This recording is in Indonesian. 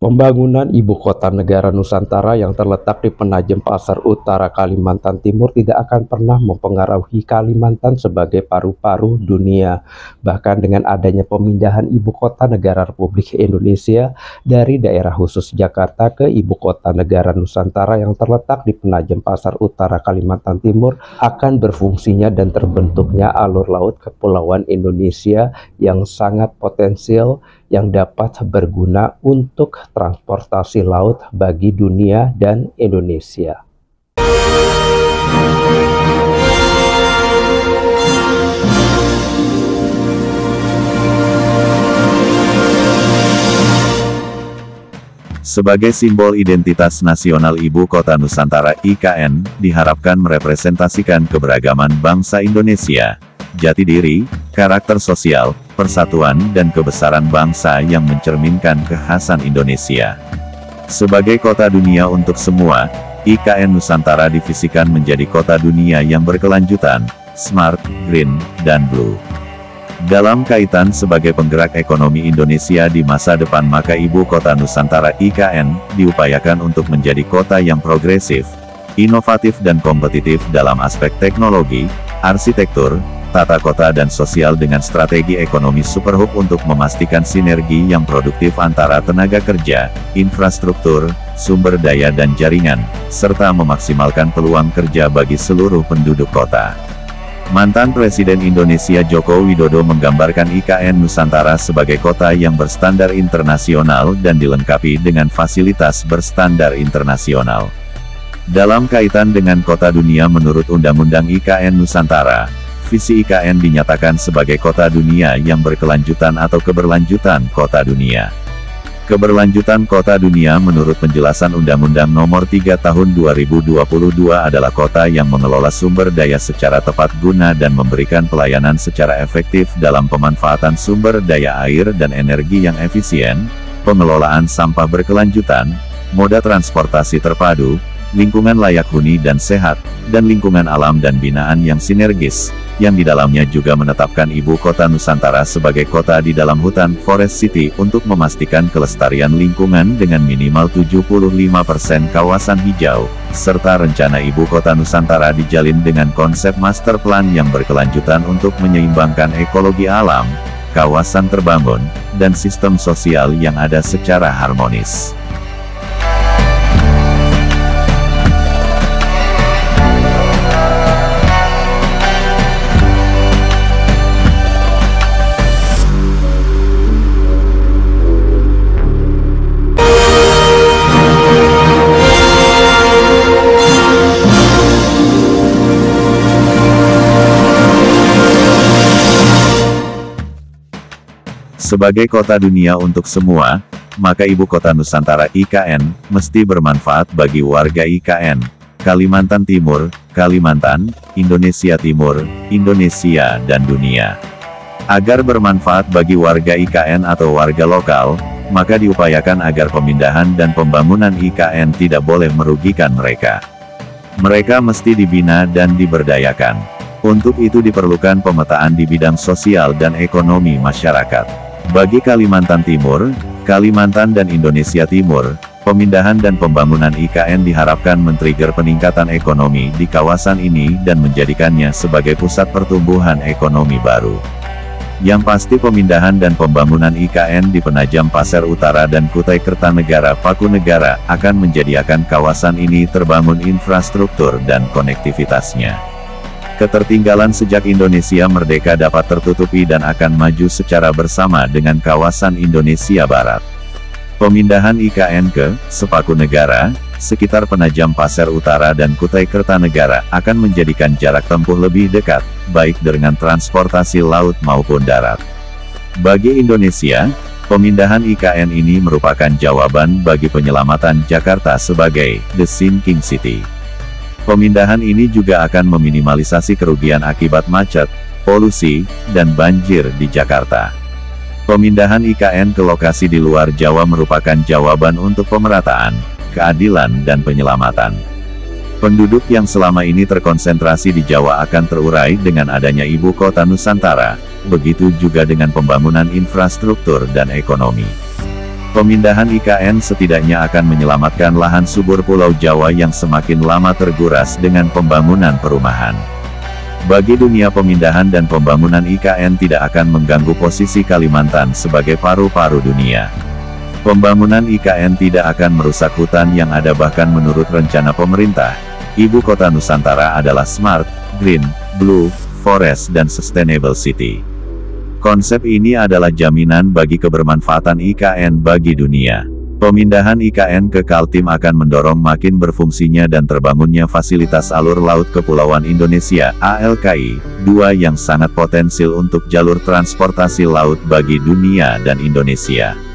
Pembangunan ibu kota negara Nusantara yang terletak di Penajem Pasar Utara, Kalimantan Timur tidak akan pernah mempengaruhi Kalimantan sebagai paru-paru dunia. Bahkan dengan adanya pemindahan ibu kota negara Republik Indonesia dari daerah khusus Jakarta ke ibu kota negara Nusantara yang terletak di Penajem Pasar Utara, Kalimantan Timur, akan berfungsinya dan terbentuknya alur laut kepulauan Indonesia yang sangat potensial yang dapat berguna untuk transportasi laut bagi dunia dan Indonesia. Sebagai simbol identitas nasional Ibu Kota Nusantara (IKN), diharapkan merepresentasikan keberagaman bangsa Indonesia, jati diri, karakter sosial, persatuan dan kebesaran bangsa yang mencerminkan kekhasan Indonesia. Sebagai kota dunia untuk semua, IKN Nusantara divisikan menjadi kota dunia yang berkelanjutan, smart, green, dan blue. Dalam kaitan sebagai penggerak ekonomi Indonesia di masa depan, maka Ibu Kota Nusantara (IKN) diupayakan untuk menjadi kota yang progresif, inovatif dan kompetitif dalam aspek teknologi, arsitektur, tata kota dan sosial dengan strategi ekonomi superhub untuk memastikan sinergi yang produktif antara tenaga kerja, infrastruktur, sumber daya dan jaringan, serta memaksimalkan peluang kerja bagi seluruh penduduk kota. Mantan Presiden Indonesia Joko Widodo menggambarkan IKN Nusantara sebagai kota yang berstandar internasional dan dilengkapi dengan fasilitas berstandar internasional. Dalam kaitan dengan kota dunia, menurut Undang-Undang IKN Nusantara, visi IKN dinyatakan sebagai kota dunia yang berkelanjutan atau keberlanjutan kota dunia. Keberlanjutan kota dunia menurut penjelasan Undang-Undang Nomor 3 Tahun 2022 adalah kota yang mengelola sumber daya secara tepat guna dan memberikan pelayanan secara efektif dalam pemanfaatan sumber daya air dan energi yang efisien, pengelolaan sampah berkelanjutan, moda transportasi terpadu, lingkungan layak huni dan sehat, dan lingkungan alam dan binaan yang sinergis, yang di dalamnya juga menetapkan Ibu Kota Nusantara sebagai kota di dalam hutan Forest City untuk memastikan kelestarian lingkungan dengan minimal 75% kawasan hijau, serta rencana Ibu Kota Nusantara dijalin dengan konsep master plan yang berkelanjutan untuk menyeimbangkan ekologi alam, kawasan terbangun, dan sistem sosial yang ada secara harmonis. Sebagai kota dunia untuk semua, maka Ibu Kota Nusantara (IKN) mesti bermanfaat bagi warga IKN, Kalimantan Timur, Kalimantan, Indonesia Timur, Indonesia dan dunia. Agar bermanfaat bagi warga IKN atau warga lokal, maka diupayakan agar pemindahan dan pembangunan IKN tidak boleh merugikan mereka. Mereka mesti dibina dan diberdayakan. Untuk itu diperlukan pemetaan di bidang sosial dan ekonomi masyarakat. Bagi Kalimantan Timur, Kalimantan dan Indonesia Timur, pemindahan dan pembangunan IKN diharapkan men-trigger peningkatan ekonomi di kawasan ini dan menjadikannya sebagai pusat pertumbuhan ekonomi baru. Yang pasti pemindahan dan pembangunan IKN di Penajam Pasar Utara dan Kutai Kertanegara Pakunegara akan menjadikan kawasan ini terbangun infrastruktur dan konektivitasnya. Ketertinggalan sejak Indonesia merdeka dapat tertutupi dan akan maju secara bersama dengan kawasan Indonesia Barat. Pemindahan IKN ke Sepakunegara, sekitar Penajam Pasar Utara dan Kutai Kertanegara akan menjadikan jarak tempuh lebih dekat, baik dengan transportasi laut maupun darat. Bagi Indonesia, pemindahan IKN ini merupakan jawaban bagi penyelamatan Jakarta sebagai The Sinking City. Pemindahan ini juga akan meminimalisasi kerugian akibat macet, polusi, dan banjir di Jakarta. Pemindahan IKN ke lokasi di luar Jawa merupakan jawaban untuk pemerataan, keadilan dan penyelamatan. Penduduk yang selama ini terkonsentrasi di Jawa akan terurai dengan adanya Ibu Kota Nusantara, begitu juga dengan pembangunan infrastruktur dan ekonomi. Pemindahan IKN setidaknya akan menyelamatkan lahan subur Pulau Jawa yang semakin lama terguras dengan pembangunan perumahan. Bagi dunia, pemindahan dan pembangunan IKN tidak akan mengganggu posisi Kalimantan sebagai paru-paru dunia. Pembangunan IKN tidak akan merusak hutan yang ada, bahkan menurut rencana pemerintah, Ibu Kota Nusantara adalah Smart, Green, Blue, Forest dan Sustainable City. Konsep ini adalah jaminan bagi kebermanfaatan IKN bagi dunia. Pemindahan IKN ke Kaltim akan mendorong makin berfungsinya dan terbangunnya fasilitas alur laut Kepulauan Indonesia (ALKI) 2 yang sangat potensial untuk jalur transportasi laut bagi dunia dan Indonesia.